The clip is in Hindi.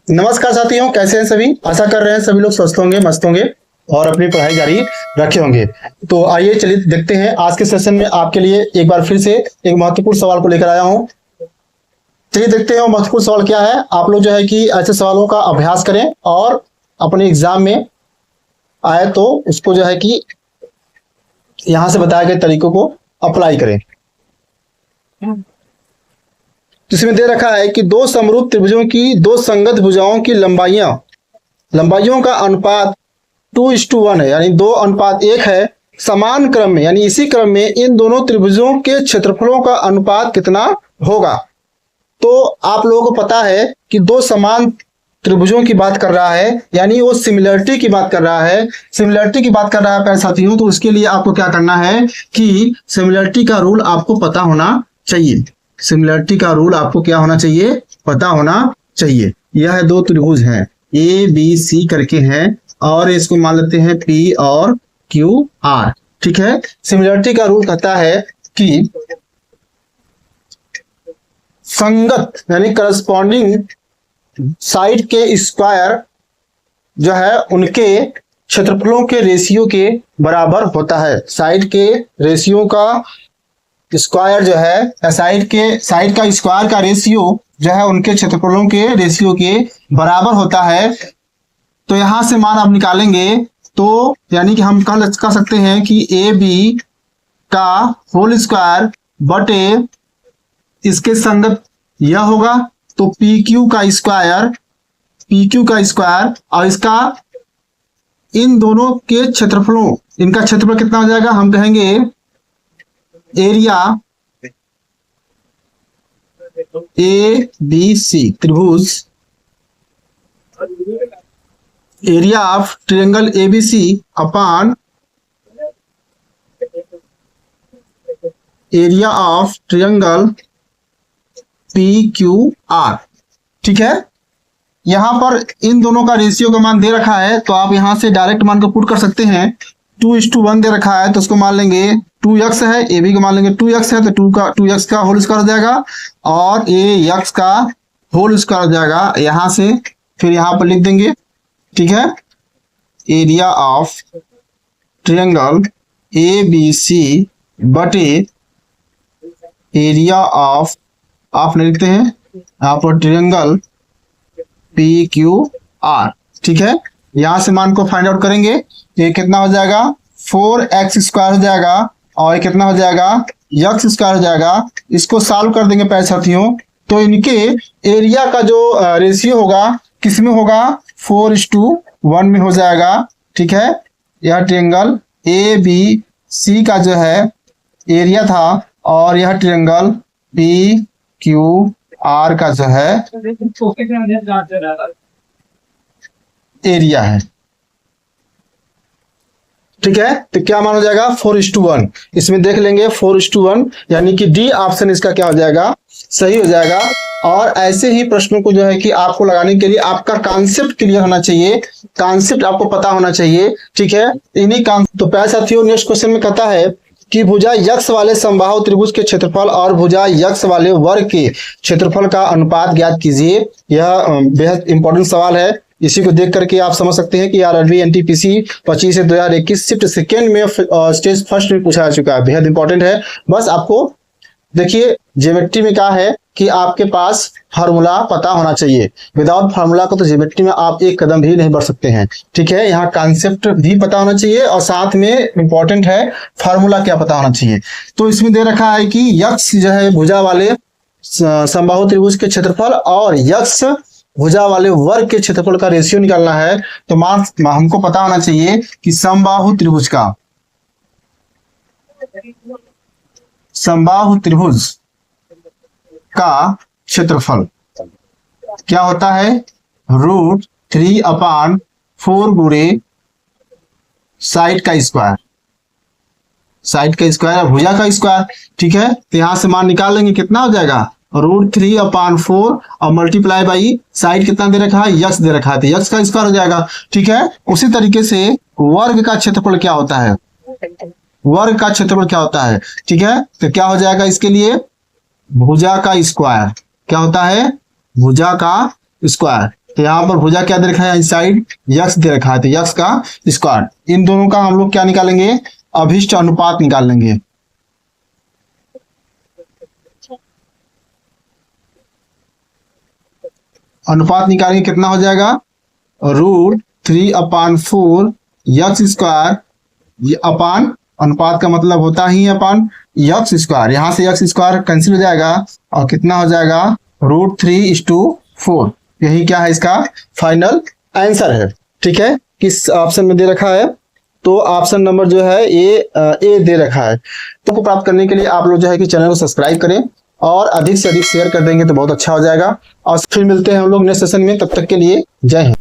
नमस्कार साथियों, कैसे हैं सभी। आशा कर रहे हैं सभी लोग स्वस्थ होंगे, मस्त होंगे और अपनी पढ़ाई जारी रखे होंगे। तो आइए चलिए देखते हैं आज के सेशन में आपके लिए एक बार फिर से एक महत्वपूर्ण सवाल को लेकर आया हूं। चलिए देखते हैं वो महत्वपूर्ण सवाल क्या है। आप लोग जो है कि ऐसे सवालों का अभ्यास करें और अपने एग्जाम में आए तो उसको जो है कि यहां से बताए गए तरीकों को अप्लाई करें। इसमें दे रखा है कि दो समरूप त्रिभुजों की दो संगत भुजाओं की लंबाइयों का अनुपात 2:1 है, यानी 2:1 है। समान क्रम में यानी इसी क्रम में इन दोनों त्रिभुजों के क्षेत्रफलों का अनुपात कितना होगा। तो आप लोगों को पता है कि दो समान त्रिभुजों की बात कर रहा है, यानी वो सिमिलरिटी की बात कर रहा है। सिमिलरिटी की बात कर रहा है प्यारे साथियों, तो उसके लिए आपको क्या करना है कि सिमिलरिटी का रूल आपको पता होना चाहिए। सिमिलरिटी का रूल आपको क्या होना चाहिए, पता होना चाहिए। यह दो त्रिभुज हैं, ए बी सी करके हैं और इसको मान लेते हैं पी और क्यू आर। ठीक है। सिमिलरिटी का रूल कहता है कि संगत यानी करस्पॉन्डिंग साइड के स्क्वायर जो है उनके क्षेत्रफलों के रेशियो के बराबर होता है। साइड के रेशियो का स्क्वायर जो है साइड का स्क्वायर का रेशियो जो है उनके क्षेत्रफलों के रेशियो के बराबर होता है। तो यहां से मान आप निकालेंगे तो यानी कि हम कह सकते हैं कि ए बी का होल स्क्वायर बटे इसके संगत यह होगा, तो पी क्यू का स्क्वायर और इसका इन दोनों के क्षेत्रफलों, इनका क्षेत्रफल कितना हो जाएगा, हम कहेंगे एरिया ए बी सी त्रिभुज, area of triangle ABC upon area of triangle P Q R. ठीक है। यहां पर इन दोनों का रेशियो का मान दे रखा है, तो आप यहां से डायरेक्ट मान को पुट कर सकते हैं। 2:1 दे रखा है तो उसको मान लेंगे 2x है, ए बी को मान लेंगे 2x है तो 2x का होल स्क्वायर हो जाएगा और ए एक्स का होल स्क्वायर हो जाएगा। यहां से फिर यहां पर लिख देंगे। ठीक है। Area of triangle A B C बटे एरिया ऑफ आप लिखते हैं यहाँ पर ट्रायंगल पी क्यू आर। ठीक है। यहां से मान को फाइंड आउट करेंगे, ये कितना हो जाएगा 4x स्क्वायर हो जाएगा और ये कितना हो जाएगा x स्क्वायर हो जाएगा। इसको सॉल्व कर देंगे प्यारे साथियों, तो इनके एरिया का जो रेशियो होगा किसमें होगा 4:1 में हो जाएगा। ठीक है। यह ट्रायंगल ए बी सी का जो है एरिया था और यह ट्रायंगल पी क्यू आर का जो है एरिया है। ठीक है। तो क्या मान हो जाएगा 4:1। इसमें देख लेंगे 4:1 यानी कि डी ऑप्शन इसका क्या हो जाएगा, सही हो जाएगा। और ऐसे ही प्रश्नों को जो है कि आपको लगाने के लिए आपका कॉन्सेप्ट क्लियर होना चाहिए, कॉन्सेप्ट आपको पता होना चाहिए। ठीक है। इन्हीं तो प्यारे साथियों नेक्स्ट क्वेश्चन में कहता है कि भुजा यक्ष वाले समबाहु त्रिभुज के क्षेत्रफल और भुजा यक्ष वाले वर्ग के क्षेत्रफल का अनुपात ज्ञात कीजिए। यह बेहद इंपॉर्टेंट सवाल है। इसी को देख करके आप समझ सकते हैं कि आरआरबी एनटीपीसी 25 से 2021 शिफ्ट सेकेंड में स्टेज फर्स्ट में पूछा जा चुका है। बेहद इंपॉर्टेंट है। बस आपको देखिए ज्योमेट्री में क्या है कि आपके पास फार्मूला पता होना चाहिए। विदाउट फार्मूला को तो ज्योमेट्री में आप एक कदम भी नहीं बढ़ सकते हैं। ठीक है। यहाँ कॉन्सेप्ट भी पता होना चाहिए और साथ में इंपॉर्टेंट है फार्मूला क्या पता होना चाहिए। तो इसमें दे रखा है कि यक्ष जो है भुजा वाले समबाहु त्रिभुज के क्षेत्रफल और यक्ष भुजा वाले वर्ग के क्षेत्रफल का रेशियो निकालना है। तो हमको पता होना चाहिए कि समबाहु त्रिभुज का क्षेत्रफल क्या होता है, √3/4 गुणे साइड का स्क्वायर भुजा का स्क्वायर। ठीक है। तो यहां से मान निकाल लेंगे, कितना हो जाएगा √3/4 और मल्टीप्लाई बाई साइड कितना दे रखा है, यक्स दे रखा है, तो यक्स का स्क्वायर हो जाएगा। ठीक है। उसी तरीके से वर्ग का क्षेत्रफल क्या होता है, ठीक है। तो क्या हो जाएगा इसके लिए भुजा का स्क्वायर, क्या होता है भुजा का स्क्वायर। तो यहाँ पर भुजा क्या दे रखा है, इस साइड यक्स दे रखा है, तो यक्स का स्क्वायर। इन दोनों का हम लोग क्या निकालेंगे, अभिष्ट अनुपात निकाल लेंगे। अनुपात निकालेंगे, कितना हो जाएगा, √3/4 यक्स स्क्वायर अपान, अनुपात का मतलब होता ही अपान यक्स स्क्वायर, यहां से यक्स स्क्वायर कैंसिल हो जाएगा और कितना हो जाएगा, √3:4। यही क्या है, इसका फाइनल आंसर है। ठीक है, किस ऑप्शन में दे रखा है, तो ऑप्शन नंबर जो है ए दे रखा है। तो को प्राप्त करने के लिए आप लोग जो है कि चैनल को सब्सक्राइब करें और अधिक से अधिक शेयर कर देंगे तो बहुत अच्छा हो जाएगा। और फिर मिलते हैं हम लोग नेक्स्ट सेशन में, तब तक के लिए जय हिंद।